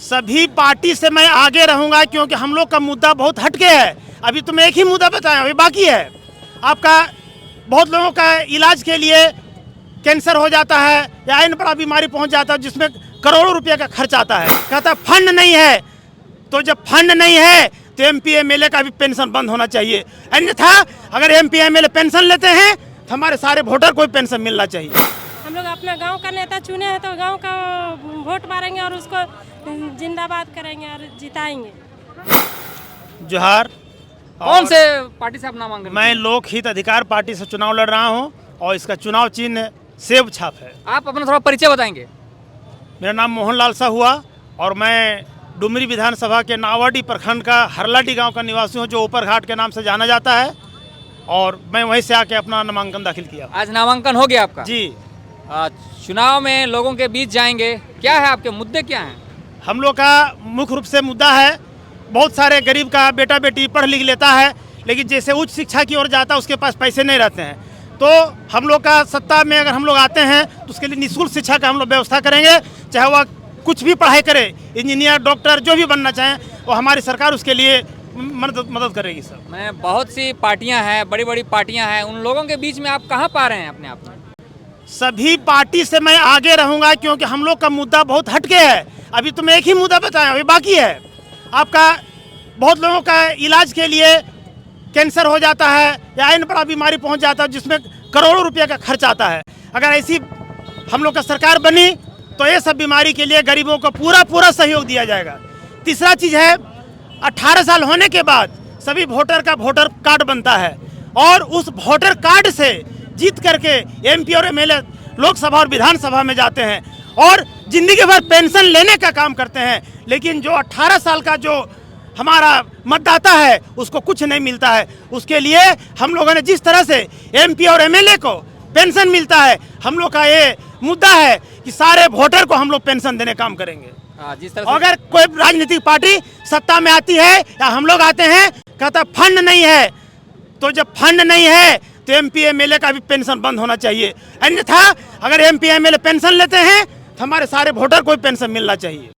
सभी पार्टी से मैं आगे रहूंगा क्योंकि हम लोग का मुद्दा बहुत हटके है। अभी तो मैं एक ही मुद्दा बताया, अभी बाकी है। आपका बहुत लोगों का इलाज के लिए कैंसर हो जाता है या अन्य बड़ा बीमारी पहुंच जाता है जिसमें करोड़ों रुपए का खर्च आता है। कहता फंड नहीं है, तो जब फंड नहीं है तो एमपी एमएलए का भी पेंशन बंद होना चाहिए। अन्यथा अगर एमपी एमएलए पेंशन लेते हैं तो हमारे सारे वोटर को पेंशन मिलना चाहिए। हम लोग अपना गांव का नेता चुने हैं तो गांव का वोट मारेंगे और उसको जिंदाबाद करेंगे और जिताएंगे। जोहार। कौन से पार्टी से आप नामांकन? मैं लोक हित अधिकार पार्टी से चुनाव लड़ रहा हूं और इसका चुनाव चिन्ह सेब छाप है। आप अपना थोड़ा परिचय बताएंगे। मेरा नाम मोहनलाल शाह हुआ और मैं डुमरी विधानसभा के नावाडी प्रखंड का हरलाडी गांव का निवासी हूं, जो ऊपर घाट के नाम से जाना जाता है, और मैं वहीं से आके अपना नामांकन दाखिल किया। आज नामांकन हो गया आपका? जी। चुनाव में लोगों के बीच जाएंगे, क्या है आपके मुद्दे, क्या हैं? हम लोग का मुख्य रूप से मुद्दा है, बहुत सारे गरीब का बेटा बेटी पढ़ लिख लेता है लेकिन जैसे उच्च शिक्षा की ओर जाता है उसके पास पैसे नहीं रहते हैं। तो हम लोग का सत्ता में अगर हम लोग आते हैं तो उसके लिए निःशुल्क शिक्षा का हम लोग व्यवस्था करेंगे। चाहे वह कुछ भी पढ़ाई करे, इंजीनियर डॉक्टर जो भी बनना चाहें, वो हमारी सरकार उसके लिए मदद करेगी। सर मैं बहुत सी पार्टियां हैं, बड़ी बड़ी पार्टियां हैं, उन लोगों के बीच में आप कहाँ पा रहे हैं अपने आप में? सभी पार्टी से मैं आगे रहूंगा क्योंकि हम लोग का मुद्दा बहुत हटके है। अभी तो मैं एक ही मुद्दा बताया, अभी बाकी है। आपका बहुत लोगों का इलाज के लिए कैंसर हो जाता है या अन्य बड़ा बीमारी पहुंच जाता है जिसमें करोड़ों रुपए का खर्च आता है। अगर ऐसी हम लोग का सरकार बनी तो ये सब बीमारी के लिए गरीबों को पूरा सहयोग दिया जाएगा। तीसरा चीज़ है, 18 साल होने के बाद सभी वोटर का वोटर कार्ड बनता है और उस वोटर कार्ड से जीत करके एमपी और एमएलए लोकसभा और विधानसभा में जाते हैं और जिंदगी भर पेंशन लेने का काम करते हैं। लेकिन जो 18 साल का जो हमारा मतदाता है उसको कुछ नहीं मिलता है। उसके लिए हम लोगों ने जिस तरह से एमपी और एमएलए को पेंशन मिलता है, हम लोग का ये मुद्दा है कि सारे वोटर को हम लोग पेंशन देने काम करेंगे। जिस तरह अगर कोई राजनीतिक पार्टी सत्ता में आती है या हम लोग आते हैं, कहता फंड नहीं है, तो जब फंड नहीं है तो एमपी एमएलए का भी पेंशन बंद होना चाहिए। अन्यथा अगर एमपी एमएलए पेंशन लेते हैं तो हमारे सारे वोटर को पेंशन मिलना चाहिए।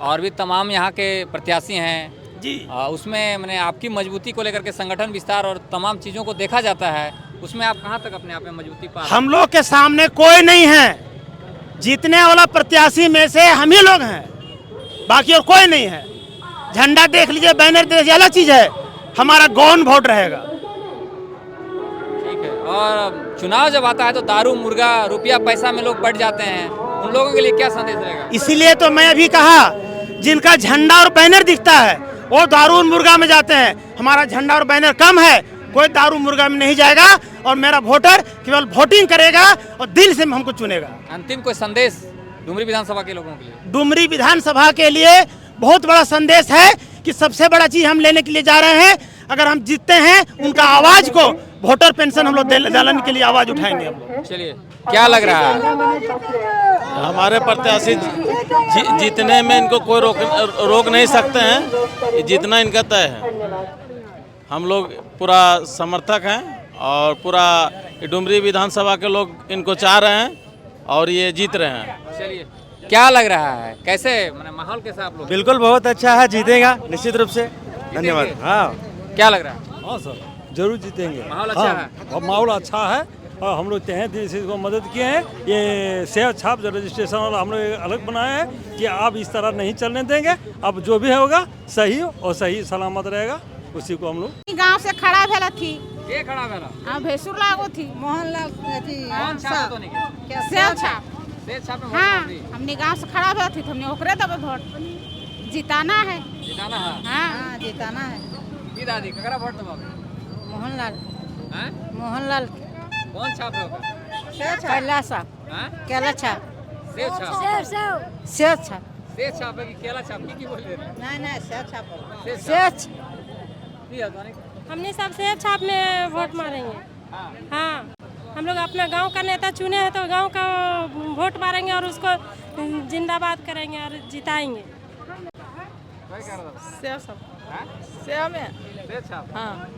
और भी तमाम यहाँ के प्रत्याशी हैं जी। उसमें मैंने आपकी मजबूती को लेकर के संगठन विस्तार और तमाम चीज़ों को देखा जाता है, उसमें आप कहाँ तक अपने आप में मजबूती पा रहे हैं? हम लोग के सामने कोई नहीं है, जीतने वाला प्रत्याशी में से हम ही लोग हैं, बाकी और कोई नहीं है। झंडा देख लीजिए, बैनर देख लीजिए, अलग चीज़ है, हमारा गौन वोट रहेगा। ठीक है। और चुनाव जब आता है तो दारू मुर्गा रुपया पैसा में लोग बढ़ जाते हैं, उन लोगों के लिए क्या संदेश रहेगा? इसीलिए तो मैं अभी कहा, जिनका झंडा और बैनर दिखता है वो दारू और मुर्गा में जाते हैं। हमारा झंडा और बैनर कम है, कोई दारू मुर्गा में नहीं जाएगा और मेरा वोटर केवल वोटिंग करेगा और दिल से हमको चुनेगा। अंतिम कोई संदेश डुमरी विधानसभा के लोगों के लिए? डुमरी विधानसभा के लिए बहुत बड़ा संदेश है कि सबसे बड़ा चीज हम लेने के लिए जा रहे हैं। अगर हम जीतते हैं उनका आवाज को, वोटर पेंशन हम लोग दिलाने के लिए आवाज उठाएंगे हम लोग। चलिए, क्या लग रहा है? हमारे प्रत्याशी जीतने में इनको कोई रोक नहीं सकते हैं, जीतना इनका तय है। हम लोग पूरा समर्थक हैं और पूरा डुमरी विधानसभा के लोग इनको चाह रहे हैं और ये जीत रहे हैं। चलिए, क्या लग रहा है, कैसे माने माहौल कैसा आप लोग? बिल्कुल बहुत अच्छा है, जीतेगा निश्चित रूप से। धन्यवाद। हाँ, क्या लग रहा है? हाँ सर, जरूर जीतेंगे। माहौल अच्छा है? हाँ, माहौल अच्छा है और हम लोग तहे दिल से इसको मदद किए हैं। ये सेव छाप रजिस्ट्रेशन वाला हम लोग अलग बनाए हैं कि आप इस तरह नहीं चलने देंगे। अब जो भी होगा सही और सही सलामत रहेगा, उसी को हम लोग। गांव से खड़ा भेला थी, के खड़ा भेला? हाँ भैंसुर लागो थी, मोहनलाल थी। कौन छाप तो नहीं के? सेव छाप। सेव छाप में हाँ, वोट दी? हमने गांव से खड़ा भेला थी तो हमने ओकरे दबे वोट जिताना है। जिताना है? हाँ, हाँ, जीताना है। की दादी ककरा वोट दबावे? मोहनलाल। हैं? मोहनलाल। कौन छाप है ओकर? कैला छाप। हैं? केला छाप। सेव छाप। सेव छाप। सेव छाप है कि केला छाप की बोल रहे हैं? नहीं सेव छाप। सेव हमने सब सेब छाप में वोट मारेंगे। हाँ, हम लोग अपना गांव का नेता चुने हैं तो गांव का वोट मारेंगे और उसको जिंदाबाद करेंगे और जिताएंगे। सेव छाप। सेव में सेव छाप। हाँ।